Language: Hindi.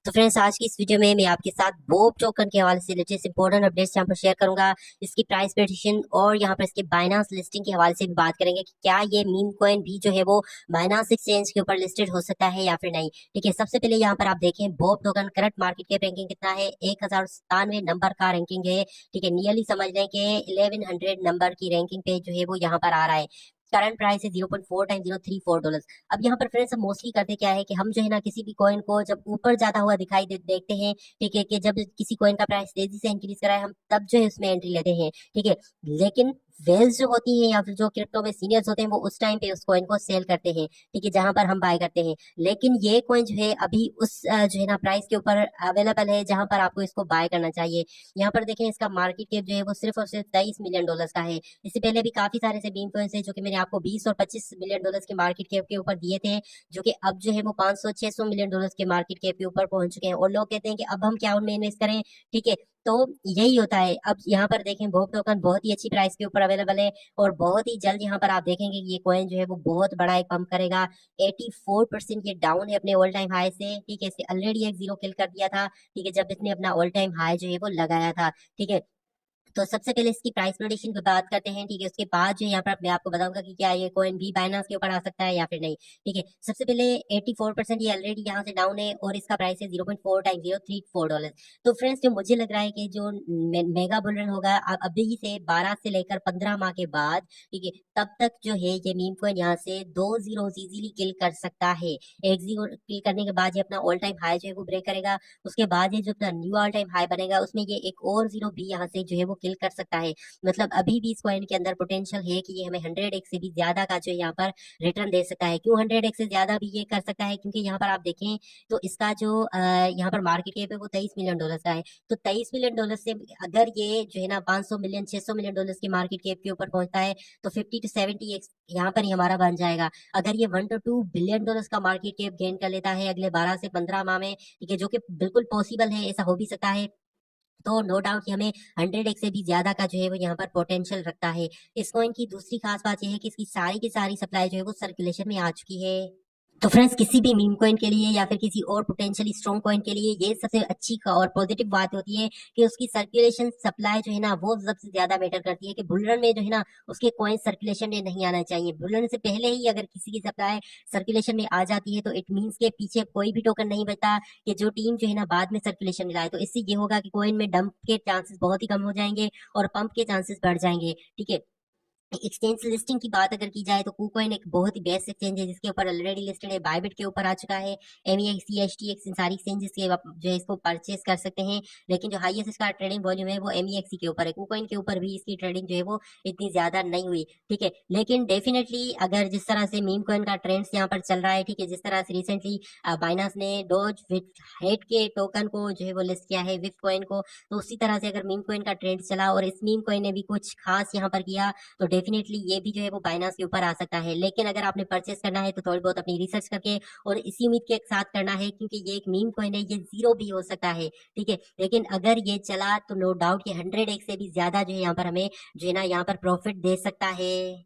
तो फ्रेंड्स, आज की इस वीडियो में मैं आपके साथ बोब टोकन के हवाले से लेटेस्ट इंपॉर्टेंट अपडेट्स यहाँ पर शेयर करूंगा। इसकी प्राइस प्रेडिक्शन और यहाँ पर इसके बाइनांस लिस्टिंग के हवाले से भी बात करेंगे कि क्या ये मीम कॉइन भी जो है वो बाइनांस एक्सचेंज के ऊपर लिस्टेड हो सकता है या फिर नहीं। ठीक है, सबसे पहले यहाँ पर आप देखें Bob token current market cap ranking कितना है। 1097 नंबर का रैंकिंग है। ठीक है, नियरली समझ लें कि 1100 नंबर की रैंकिंग पे जो है वो यहाँ पर आ रहा है। करंट प्राइस है 0.4 टाइम $0.34। अब यहाँ पर फ्रेंड्स हम मोस्टली करते क्या है कि हम जो है ना किसी भी कॉइन को जब ऊपर जाता हुआ दिखाई देखते हैं। ठीक है, कि जब किसी कॉइन का प्राइस तेजी से इंक्रीज कराए हम तब जो है उसमें एंट्री लेते हैं। ठीक है, लेकिन वेल्स जो होती हैं या फिर जो क्रिप्टो में सीनियर्स होते हैं वो उस टाइम पे उस कॉइन को सेल करते हैं। ठीक है, जहां पर हम बाय करते हैं। लेकिन ये कॉइन जो है अभी उस जो है ना प्राइस के ऊपर अवेलेबल है जहां पर आपको इसको बाय करना चाहिए। यहाँ पर देखें इसका मार्केट कैप जो है वो सिर्फ और सिर्फ $23 मिलियन का है। इससे पहले भी काफी सारे ऐसे मीम कॉइन्स हैं जो कि मैंने आपको 20 और $25 मिलियन के मार्केट कैप के ऊपर दिए थे, जो कि अब जो है वो 500-600 मिलियन के मार्केट कैप के ऊपर पहुंच चुके हैं और लोग कहते हैं कि अब हम क्या उनमें इन्वेस्ट करें। ठीक है, तो यही होता है। अब यहाँ पर देखें बोब टोकन बहुत ही अच्छी प्राइस के ऊपर अवेलेबल है और बहुत ही जल्द यहाँ पर आप देखेंगे कि ये कॉइन जो है वो बहुत बड़ा एक पंप करेगा। 84% ये डाउन है अपने ऑल टाइम हाई से। ठीक है, इसने ऑलरेडी एक जीरो किल कर दिया था। ठीक है, जब इसने अपना ऑल टाइम हाई जो है वो लगाया था। ठीक है, तो सबसे पहले इसकी प्राइस प्रेडिक्शन की बात करते हैं। ठीक है, उसके बाद जो यहाँ पर मैं आपको बताऊंगा कि क्या ये कॉइन भी बाइनांस के ऊपर आ सकता है या फिर नहीं। ठीक है, सबसे पहले 84% ये ऑलरेडी यहाँ से डाउन है और इसका प्राइस है 0.4 टाइम $0.34। तो फ्रेंड्स, जो मुझे लग रहा है कि जो मेगा बुल रन होगा अभी से 12 से लेकर 15 माह के बाद, ठीक है, तब तक जो है ये मीम कॉइन यहाँ से 2 जीरो इजीली किल कर सकता है। एक जीरो किल करने के बाद ये अपना ऑल टाइम हाई जो है वो ब्रेक करेगा। उसके बाद ये जो अपना न्यू ऑल टाइम हाई बनेगा उसमें ये एक और जीरो भी यहाँ से जो है वो किल कर सकता है। मतलब अभी भी इस कॉइन के अंदर पोटेंशियल है कि ये हमें 100x से भी ज्यादा का जो है यहाँ पर रिटर्न दे सकता है। क्यों 100x से ज्यादा भी ये कर सकता है? क्योंकि यहाँ पर आप देखें तो इसका जो यहाँ पर मार्केट कैप है वो $23 मिलियन का है। तो $23 मिलियन से अगर ये जो है ना 500 मिलियन $600 मिलियन की मार्केट कैप के ऊपर पहुंचता है तो 50 to 70x यहाँ पर ही हमारा बन जाएगा। अगर ये $1 to $2 बिलियन का मार्केट कैप गेन कर लेता है अगले 12 से 15 माह में, ठीक है, जो कि बिल्कुल पॉसिबल है, ऐसा हो भी सकता है, तो नो डाउट कि हमें 100x से भी ज्यादा का जो है वो यहाँ पर पोटेंशियल रखता है। इस कॉइन की दूसरी खास बात यह है कि इसकी सारी की सारी सप्लाई जो है वो सर्कुलेशन में आ चुकी है। तो फ्रेंड्स, किसी भी मीम कॉइन के लिए या फिर किसी और पोटेंशियली स्ट्रॉन्ग कॉइन के लिए ये सबसे अच्छी और पॉजिटिव बात होती है कि उसकी सर्कुलेशन सप्लाई जो है ना वो सबसे ज्यादा मैटर करती है। कि बुलरन में जो है ना उसके कॉइन सर्कुलेशन में नहीं आना चाहिए। बुलरन से पहले ही अगर किसी की सप्लाई सर्कुलेशन में आ जाती है तो इट मीन्स के पीछे कोई भी टोकन नहीं बचता कि जो टीम जो है ना बाद में सर्कुलेशन में लाए। तो इससे ये होगा कि कॉइन में डंप के चांसेस बहुत ही कम हो जाएंगे और पंप के चांसेस बढ़ जाएंगे। ठीक है, एक्सचेंज लिस्टिंग की बात अगर की जाए तो KuCoin एक बहुत ही बेस्ट एक्सचेंज है जिसके ऊपर ऑलरेडी लिस्टेड है। बायबिट के ऊपर आ चुका है। MEX CHTX इन सारी एक्सचेंजेस के आप जो है इसको परचेस कर सकते हैं। लेकिन जो हाईएस्ट इसका ट्रेडिंग वॉल्यूम है वो MEX के ऊपर है। KuCoin के ऊपर भी इसकी ट्रेडिंग जो है वो इतनी ज्यादा नहीं हुई। ठीक है, लेकिन डेफिनेटली अगर जिस तरह से मीम कॉइन का ट्रेंड्स यहाँ पर चल रहा है, ठीक है, जिस तरह से रिसेंटली बाइनांस ने डोज हेट के टोकन को जो है वो लिस्ट किया है, विफ कॉइन को, तो उसी तरह से अगर मीम कॉइन का ट्रेंड चला और इस मीम कॉइन ने भी कुछ खास यहाँ पर किया तो डेफिनेटली ये भी जो है वो बाइनांस के ऊपर आ सकता है। लेकिन अगर आपने परचेस करना है तो थोड़ी बहुत अपनी रिसर्च करके और इसी उम्मीद के साथ करना है, क्योंकि ये एक मीम कॉइन है, ये जीरो भी हो सकता है। ठीक है, लेकिन अगर ये चला तो नो डाउट ये 100x से भी ज्यादा जो है यहाँ पर हमें जो है ना यहाँ पर प्रॉफिट दे सकता है।